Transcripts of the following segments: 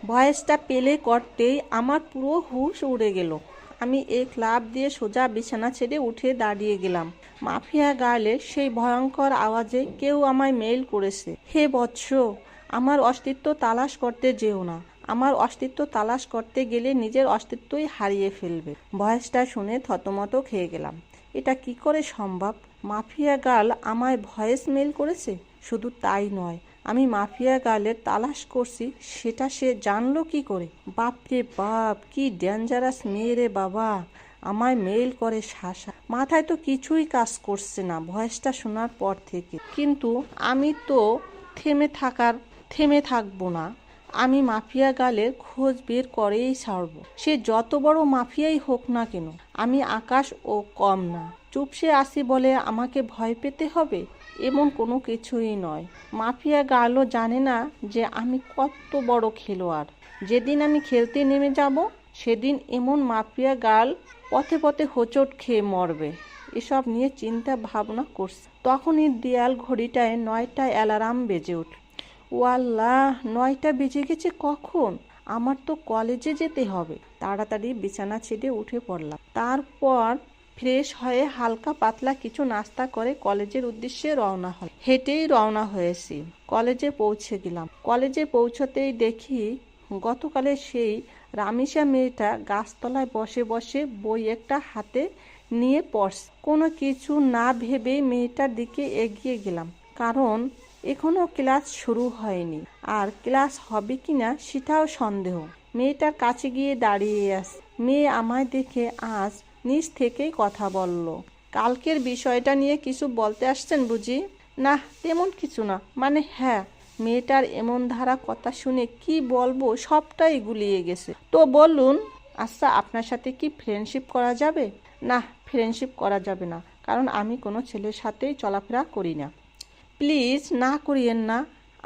ভয়েসটা প্লে করতেই আমার পুরো হুঁশ উড়ে গেল। আমি এক লাফ দিয়ে সোজা বিছানা ছেড়ে উঠে দাঁড়িয়ে গেলাম। মাফিয়া গার্লের সেই ভয়ঙ্কর আওয়াজে কেউ আমায় মেইল করেছে। হে বৎস, আমার অস্তিত্ব তালাশ করতে যেও না। আমার অস্তিত্ব তালাশ করতে গেলে নিজের অস্তিত্বই হারিয়ে ফেলবে। ভয়েসটা শুনে থতমত খেয়ে গেলাম। এটা কি করে সম্ভব? মাফিয়া গার্ল আমায় ভয়েস মেইল করেছে? শুধু তাই নয়, আমি মাফিয়া গার্লের তালাশ করছি সেটা সে জানলো কি করে? বাপরে বাপ, কি ডেঞ্জারাস মেয়ে রে বাবা! আমায় মেইল করে শাসা। মাথায় তো কিছুই কাজ করছে না ভয়েসটা শোনার পর থেকে। কিন্তু আমি তো থেমে থাকবো না। আমি মাফিয়া গার্লের খোঁজ বের করেই ছাড়ব, সে যত বড় মাফিয়াই হোক না কেন। আমি আকাশ ও কম না। চুপসে আসি বলে আমাকে ভয় পেতে হবে এমন কোনো কিছুই নয়। মাফিয়া গার্লও জানে না যে আমি কত বড় খেলোয়াড়। যেদিন আমি খেলতে নেমে যাব সেদিন এমন মাফিয়া গার্ল পথে পথে হোঁচট খেয়ে মরবে। এসব নিয়ে চিন্তা ভাবনা করছি। তখনই দেয়াল ঘড়িটায় 9টায় অ্যালার্ম বেজে উঠল। ওয়াল্লাহ, 9টা বেজে গেছে কখন? আমার তো কলেজে যেতে হবে। তাড়াতাড়ি বিছানা ছেড়ে উঠে পড়লাম। তারপর ফ্রেশ হয়ে হালকা পাতলা কিছু নাস্তা করে কলেজের উদ্দেশ্যে রওনা হল। হেঁটেই রওনা হয়েছি। কলেজে পৌঁছে গেলাম। কলেজে পৌঁছতেই দেখি গতকালের সেই রামিসা মেয়েটা গাছতলায় বসে বসে বই একটা হাতে নিয়ে পড়ছে। কোনো কিছু না ভেবেই মেয়েটার দিকে এগিয়ে গেলাম, কারণ এখনো ক্লাস শুরু হয়নি, আর ক্লাস হবে কিনা সেটাও সন্দেহ। মেয়েটার কাছে গিয়ে দাঁড়িয়ে আছে। মেয়ে আমায় দেখে আজ নিজ থেকেই কথা বলল। কালকের বিষয়টা নিয়ে কিছু বলতে আসছেন বুঝি? না, তেমন কিছু না। মানে হ্যাঁ। মেয়েটার এমন ধারা কথা শুনে কি বলবো সবটাই গুলিয়ে গেছে। তো বলুন। আচ্ছা, আপনার সাথে কি ফ্রেন্ডশিপ করা যাবে? না, ফ্রেন্ডশিপ করা যাবে না, কারণ আমি কোনো ছেলের সাথেই চলাফেরা করি না। প্লিজ না করিয়েন না।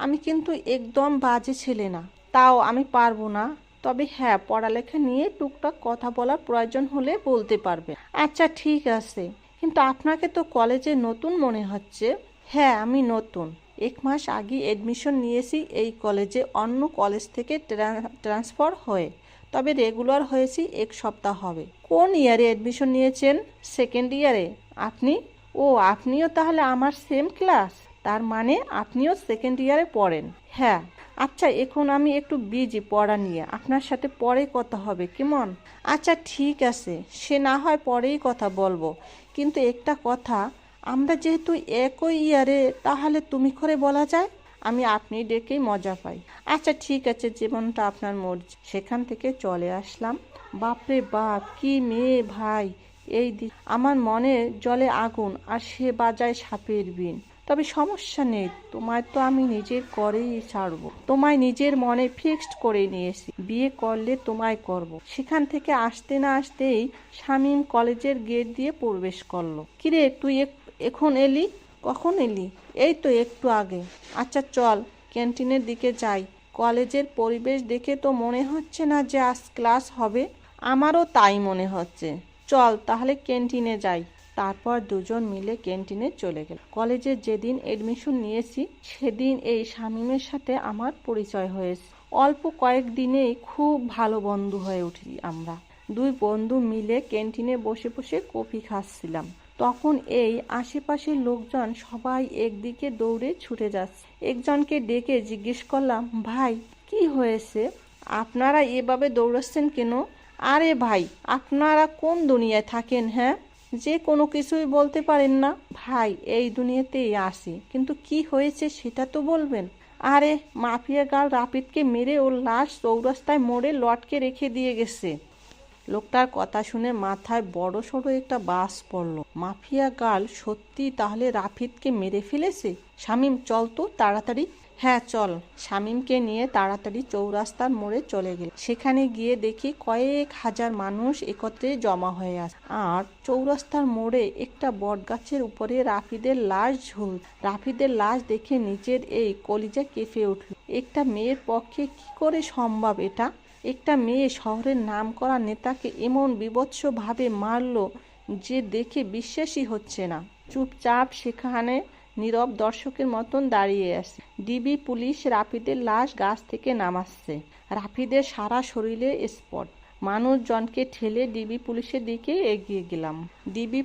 আমি কিন্তু একদম বাজে ছেলে না। তাও আমি পারবো না। তবে হ্যাঁ, পড়ালেখা নিয়ে টুকটাক কথা বলার প্রয়োজন হলে বলতে পারবে। আচ্ছা ঠিক আছে, কিন্তু আপনাকে তো কলেজে নতুন মনে হচ্ছে। হ্যাঁ, আমি নতুন। 1 মাস আগে এডমিশন নিয়েছি এই কলেজে, অন্য কলেজ থেকে ট্রান্সফার হয়ে। তবে রেগুলার হয়েছি 1 সপ্তাহ হবে। কোন ইয়ারে এডমিশন নিয়েছেন? সেকেন্ড ইয়ারে। আপনি? ও, আপনিও তাহলে আমার সেম ক্লাস। তার মানে আপনিও সেকেন্ড ইয়ারে পড়েন? হ্যাঁ। আচ্ছা, এখন আমি একটু বিজি পড়া নিয়ে, আপনার সাথে পরে কথা হবে কেমন? আচ্ছা ঠিক আছে, সে না হয় পরেই কথা বলবো। কিন্তু একটা কথা, আমরা যেহেতু একই ইয়ারে, তাহলে তুমি করে বলা যায়। আমি আপনি ডেকেই মজা পাই। আচ্ছা ঠিক আছে, যেমনটা আপনার মর্জি। সেখান থেকে চলে আসলাম। বাপরে বাপ, কি মেয়ে ভাই! আমার মনে জ্বলে আগুন, আর সে বাজায় সাপের বিন। তবে সমস্যা নেই, তোমায় তো আমি নিজের করেই ছাড়বো। তোমায় নিজের মনে ফিক্সড করে নিয়েছি, বিয়ে করলে তোমায় করব। সেখান থেকে আসতে না আসতেই শামীম কলেজের গেট দিয়ে প্রবেশ করলো। কিরে, তুই এখন এলি? কখন এলি? এই তো একটু আগে। আচ্ছা চল, ক্যান্টিনের দিকে যাই। কলেজের পরিবেশ দেখে তো মনে হচ্ছে না যে আজ ক্লাস হবে। আমারও তাই মনে হচ্ছে। চল তাহলে ক্যান্টিনে যাই। তারপর দুজন মিলে ক্যান্টিনে চলে গেল। কলেজে যেদিন এডমিশন নিয়েছি সেদিন এই শামীমের সাথে আমার পরিচয় হয়েছে। অল্প কয়েকদিনেই খুব ভালো বন্ধু হয়ে উঠি আমরা। দুই বন্ধু মিলে ক্যান্টিনে বসে বসে কফি খাচ্ছিলাম। তখন এই আশেপাশের লোকজন সবাই একদিকে দৌড়ে ছুটে যাচ্ছে। একজনকে ডেকে জিজ্ঞেস করলাম, ভাই কি হয়েছে? আপনারা এভাবে দৌড়াচ্ছেন কেন? আরে ভাই, আপনারা কোন দুনিয়ায় থাকেন? হ্যাঁ, যে কোনো কিছুই বলতে পারেন না? ভাই, এই দুনিয়াতেই আসি, কিন্তু কি হয়েছে সেটা তো বলবেন। আরে, মাফিয়া গার্ল রাফিদকে মেরে ওর লাশ চৌরাস্তায় মোড়ে লটকে রেখে দিয়ে গেছে। লোকটার কথা শুনে মাথায় বড় সড়ো একটা বাস পড়ল। মাফিয়া গার্ল সত্যি তাহলে রাফিদকে মেরে ফেলেছে? শামীম, চল তো তাড়াতাড়ি। হ্যাঁ চল। শামীমকে নিয়ে তাড়াতাড়ি চৌরাস্তার মোড়ে চলে গেল। সেখানে গিয়ে দেখি কয়েক হাজার মানুষ একত্রে জমা হয়ে আছে, আর চৌরাস্তার মোড়ে একটা বটগাছের উপরে রাফিদের লাশ ঝুল। রাফিদের লাশ দেখে নিজের এই কলিজা কেঁপে উঠল। একটা মেয়ের পক্ষে কি করে সম্ভব এটা? একটা মেয়ে শহরের নামকরা নেতাকে এমন বীভৎসভাবে মারল যে দেখে বিশ্বাসই হচ্ছে না। চুপচাপ সেখানে নীরব দর্শকের মতন দাঁড়িয়ে আছে। ডিবি পুলিশ রাফিদের লাশ গাছ থেকে নামাচ্ছে। রাফিদের সারা শরীরে স্পট। মানুষজনকে ঠেলে ডিবি পুলিশের দিকে এগিয়ে গেলাম। ডিবি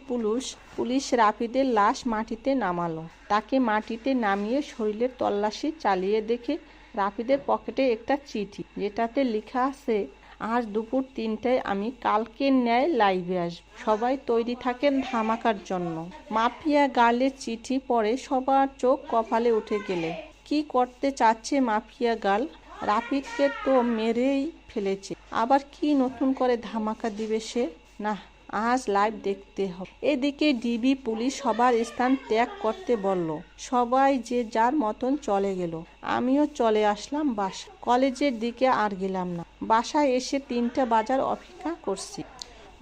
পুলিশ রাফিদের লাশ মাটিতে নামালো। তাকে মাটিতে নামিয়ে শরীরের তল্লাশি চালিয়ে দেখে রাফিদের পকেটে একটা চিঠি, যেটাতে লেখা আছে, আজ দুপুর 3টায় আমি কালকের ন্যায় লাইভে আসব। সবাই তৈরি থাকেন ধামাকার জন্য। মাফিয়া গার্লের চিঠি পড়ে সবার চোখ কপালে উঠে গেলে। কি করতে চাচ্ছে মাফিয়া গার্ল? রাফিদকে তো মেরেই ফেলেছে, আবার কি নতুন করে ধামাকা দিবে সে? না, আজ লাইভ দেখতে হবে। এদিকে ডিবি পুলিশ সবার স্থান ত্যাগ করতে বলল। সবাই যে যার মতন চলে গেল। আমিও চলে আসলাম বাসা। কলেজের দিকে আর গেলাম না। বাসায় এসে 3টা বাজার অপেক্ষা করছি।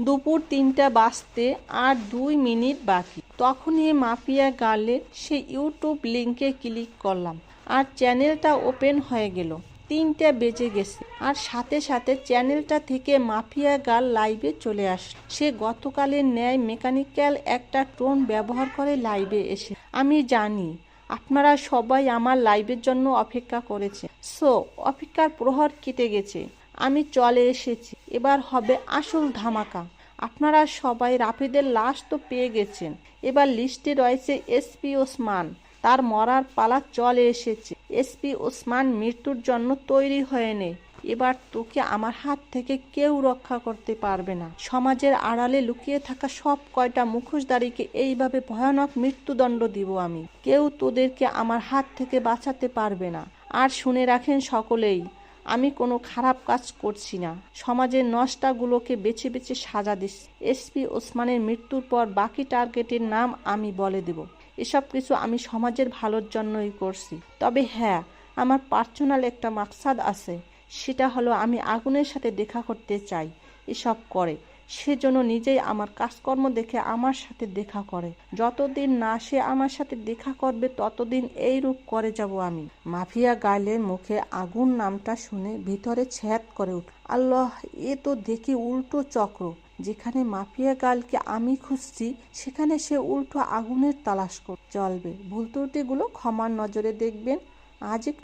দুপুর 3টা বাজতে আর 2 মিনিট বাকি। তখনই মাফিয়া গার্লের সেই ইউটিউব লিঙ্কে ক্লিক করলাম আর চ্যানেলটা ওপেন হয়ে গেল। 3টা বেজে গেছে আর সাথে সাথে চ্যানেলটা থেকে মাফিয়া গার্ল লাইভে চলে আসলো। সে গতকালের ন্যায় মেকানিক্যাল একটা টোন ব্যবহার করে লাইভে এসে। আমি জানি আপনারা সবাই আমার লাইভের জন্য অপেক্ষা করেছে। সো অপেক্ষার প্রহর কেটে গেছে, আমি চলে এসেছি। এবার হবে আসল ধামাকা। আপনারা সবাই রাফিদের লাশ তো পেয়ে গেছেন। এবার লিস্টে রয়েছে এসপি ওসমান। তার মরার পালা চলে এসেছে। এসপি ওসমান মৃত্যুর জন্য তৈরি হয়ে নে। এবার তোকে আমার হাত থেকে কেউ রক্ষা করতে পারবে না। সমাজের আড়ালে লুকিয়ে থাকা সব কয়টা মুখোশধারীকে এইভাবে ভয়ানক মৃত্যুদণ্ড দিব আমি। কেউ তোদেরকে আমার হাত থেকে বাঁচাতে পারবে না। আর শুনে রাখেন সকলেই, আমি কোনো খারাপ কাজ করছি না। সমাজের নষ্টাগুলোকে বেছে বেছে সাজা দিচ্ছি। এসপি ওসমানের মৃত্যুর পর বাকি টার্গেটের নাম আমি বলে দেব। এসব কিছু আমি সমাজের ভালোর জন্যই করছি। তবে হ্যাঁ, আমার পার্সোনাল একটা মাকসাদ আছে। সেটা হলো আমি আগুনের সাথে দেখা করতে চাই। এসব করে সেজন্য নিজেই আমার কাজকর্ম দেখে আমার সাথে দেখা করে। যতদিন না সে আমার সাথে দেখা করবে ততদিন এই রূপ করে যাব আমি। মাফিয়া গার্লের মুখে আগুন নামটা শুনে ভিতরে ছ্যাদ করে উঠল। আল্লাহ, এ তো দেখি উল্টো চক্র। যেখানে মাফিয়া গার্লকে আমি খুঁজছি সেখানে সে উল্টো আগুনের তালাশ করে। চলবে, ভুল ত্রুটিগুলো ক্ষমার নজরে দেখবেন। আজ একটু